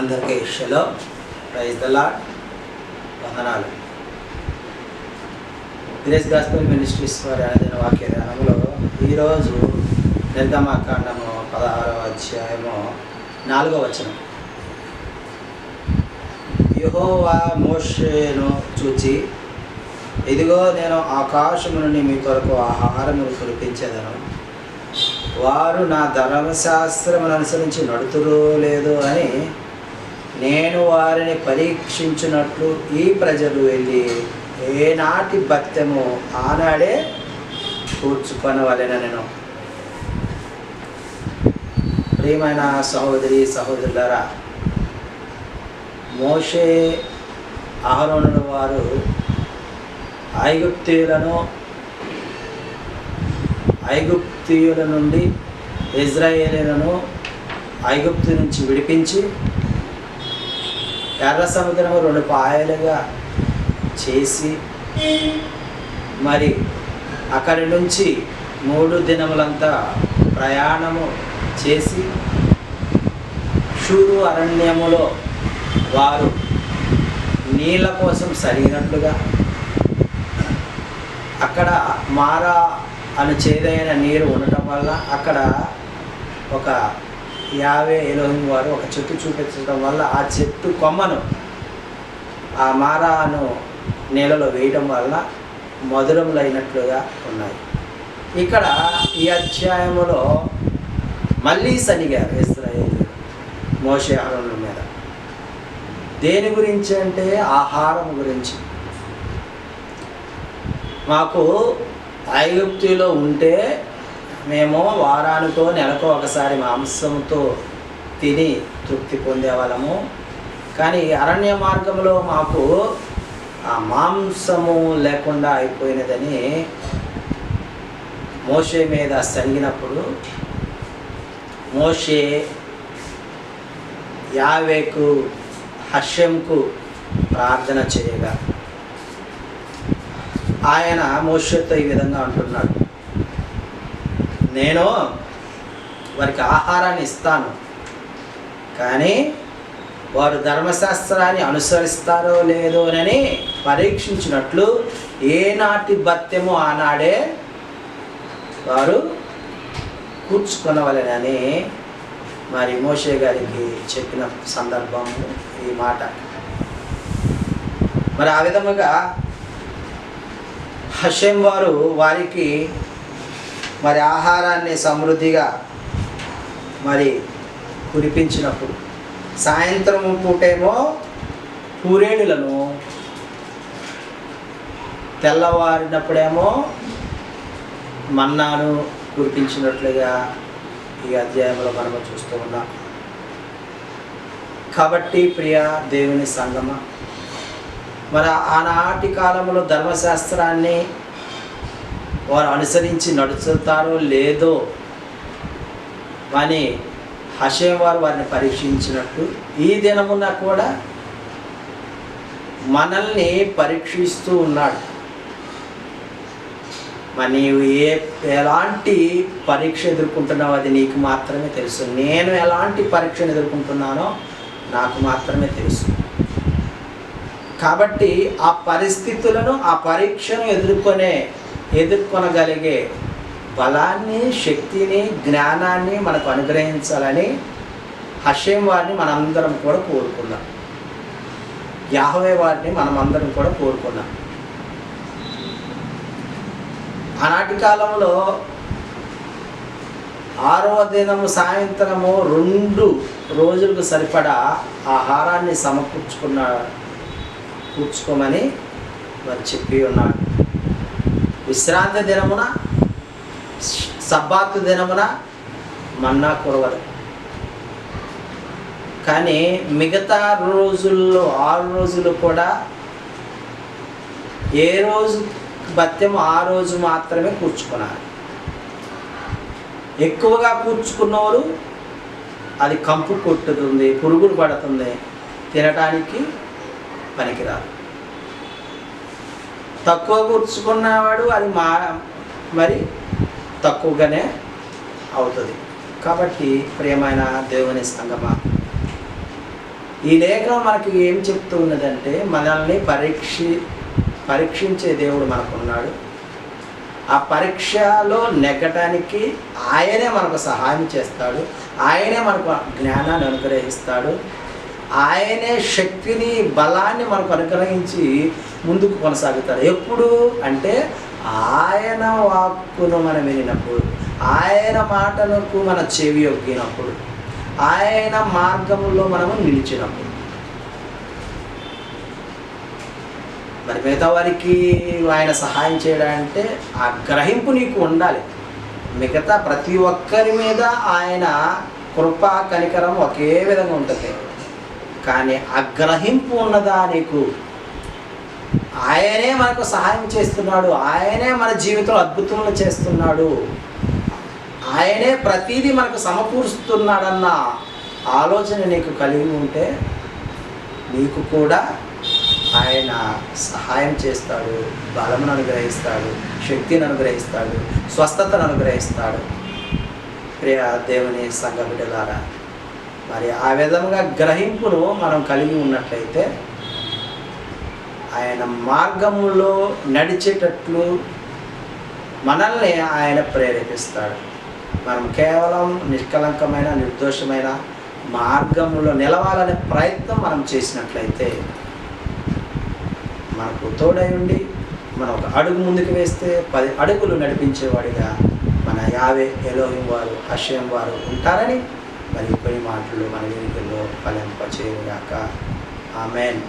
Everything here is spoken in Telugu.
అందరికీ షలో ప్రైజ్ ద లార్డ్ వందనాలు. గ్రేస్ గాస్పెల్ మినిస్ట్రీస్ వారి అనుదిన వాక్య ధ్యానంలో ఈరోజు నిర్గమకాండము 16వ అధ్యాయము 4వ వచనం. యెహోవా మోషేను చూచి, ఇదిగో నేను ఆకాశము నుండి మీ కొరకు ఆహారమును కురిపించేదను, వారు నా ధర్మశాస్త్రమును అనుసరించి నడుతురో లేదో అని నేను వారిని పరీక్షించినట్లు ఈ ప్రజలు వెళ్ళి ఏనాటి భత్యము ఆనాడే కూర్చుకొనవలెనెను. ప్రియమైన సహోదరి సహోదరులారా, మోషే అహరోనుల వారు ఐగుప్తీయుల నుండి ఇజ్రాయేలీలను ఐగుప్తు నుంచి విడిపించి ఎర్ర సముద్రము 2 పాయలుగా చేసి మరి అక్కడి నుంచి 3 దినములంతా ప్రయాణము చేసి షూరు అరణ్యములో వారు నీళ్ళ కోసం సరిగినట్లుగా అక్కడ మారా అని చేదైన నీరు ఉండటం వల్ల అక్కడ ఒక యావే ఎలోహిం వారు ఒక చెట్టు చూపించడం వల్ల ఆ చెట్టు కొమ్మను ఆ మారాను నీళ్ళలో వేయడం వల్ల మధురములైనట్లుగా ఉన్నాయి. ఇక్కడ ఈ అధ్యాయములో మళ్ళీ సనిగారు ఇశ్రాయేలు మోషే అహరోనుల మీద. దేని గురించి అంటే ఆహారం గురించి. మాకు ఐగుప్తులో ఉంటే మేము వారానికో నెలకో ఒకసారి మాంసంతో తిని తృప్తి పొందేవాళ్ళము, కానీ అరణ్య మార్గంలో మాకు ఆ మాంసము లేకుండా అయిపోయినదని మోషే మీద సనిగినప్పుడు మోషే యావేకు హషెంకు ప్రార్థన చేయగా ఆయన మోషేతో ఈ విధంగా అంటున్నాడు, నేను వారికి ఆహారాన్ని ఇస్తాను, కానీ వారు ధర్మశాస్త్రాన్ని అనుసరిస్తారో లేదోనని పరీక్షించినట్లు ఏనాటి భత్యము ఆనాడే వారు కూర్చుకొనవలెనని మరి మోషే గారికి చెప్పిన సందర్భము ఈ మాట. మరి ఆ విధముగా హషెం వారు వారికి మరి ఆహారాన్ని సమృద్ధిగా మరి కురిపించినప్పుడు సాయంత్రం పూటేమో పూరేణులను, తెల్లవారినప్పుడేమో మన్నాను కురిపించినట్లుగా ఈ అధ్యాయంలో మనము చూస్తూ ఉన్నాం. కాబట్టి ప్రియ దేవుని సంగమ, మరి ఆనాటి కాలంలో ధర్మశాస్త్రాన్ని వారు అనుసరించి నడుచుతారో లేదో అని హషెం వారు వారిని పరీక్షించినట్టు ఈ దినమున కూడా మనల్ని పరీక్షిస్తూ ఉన్నాడు. మరి నీవు ఎలాంటి పరీక్ష ఎదుర్కొంటున్నావు అది నీకు మాత్రమే తెలుసు. నేను ఎలాంటి పరీక్షను ఎదుర్కొంటున్నానో నాకు మాత్రమే తెలుసు. కాబట్టి ఆ పరిస్థితులను, ఆ పరీక్షను ఎదుర్కొనగలిగే బలాన్ని, శక్తిని, జ్ఞానాన్ని మనకు అనుగ్రహించాలని హషెం వారిని మనందరం కూడా కోరుకున్నాం. యాహవే వారిని మనమందరం కూడా కోరుకున్నాం. ఆనాటి కాలంలో 6వ దినము సాయంత్రము 2 రోజులకు సరిపడా ఆహారాన్ని కూర్చుకోమని మరి చెప్పి ఉన్నాడు. విశ్రాంతి దినమున, సబ్బాతు దినమున మన్నా కురవదు, కానీ మిగతా రోజుల్లో 6 రోజులు కూడా ఏ రోజు భత్యం ఆ రోజు మాత్రమే కూర్చుకున్నారు. ఎక్కువగా కూర్చుకున్నవారు అది కంపు కొట్టుతుంది, పురుగులు పడుతుంది, తినటానికి పనికిరాదు. తక్కువ కూర్చుకున్నవాడు అది మరి తక్కువగానే అవుతుంది. కాబట్టి ప్రియమైన దేవుని సంగమా, ఈ లేఖనం మనకి ఏం చెప్తూ ఉన్నదంటే మనల్ని పరీక్షించే దేవుడు మనకున్నాడు. ఆ పరీక్షలో నెగ్గటానికి ఆయనే మనకు సహాయం చేస్తాడు. ఆయనే మనకు జ్ఞానాన్ని అనుగ్రహిస్తాడు. ఆయనే శక్తిని, బలాన్ని మనకు అనుగ్రహించి ముందుకు కొనసాగుతాడు. ఎప్పుడు అంటే ఆయన వాక్కును మనం వినినప్పుడు, ఆయన మాటలకు మన చెవి ఒగ్గినప్పుడు, ఆయన మార్గంలో మనము నిలిచినప్పుడు. మరి మిగతా వారికి ఆయన సహాయం చేయడాలంటే ఆ గ్రహింపు నీకు ఉండాలి. మిగతా ప్రతి ఒక్కరి మీద ఆయన కృప, కనికరం ఒకే విధంగా ఉంటుంది. కానీ ఆ గ్రహింపు ఉన్నదా నీకు? ఆయనే మనకు సహాయం చేస్తున్నాడు, ఆయనే మన జీవితంలో అద్భుతములు చేస్తున్నాడు, ఆయనే ప్రతిదీ మనకు సమకూరుస్తున్నాడన్న ఆలోచన నీకు కలిగి ఉంటే నీకు కూడా ఆయన సహాయం చేస్తాడు, బలమును అనుగ్రహిస్తాడు, శక్తిని అనుగ్రహిస్తాడు, స్వస్థతను అనుగ్రహిస్తాడు. ప్రియ దేవుని సంఘ బిడ్డలారా, మరి ఆ విధంగా గ్రహింపును మనం కలిగి ఉన్నట్లయితే ఆయన మార్గములో నడిచేటట్లు మనల్ని ఆయన ప్రేరేపిస్తాడు. మనం కేవలం నిష్కలంకమైన, నిర్దోషమైన మార్గంలో నిలవాలనే ప్రయత్నం మనం చేసినట్లయితే, మనకు తోడై ఉండి మనం ఒక అడుగు ముందుకు వేస్తే 10 అడుగులు నడిపించేవాడిగా మన యావే ఎలోహిం వారు, హషేం వారు ఉంటారని మరి కొన్ని మాటలు మన వెనుకల్లో ఫలింపచేయుగాక. ఆమేన్.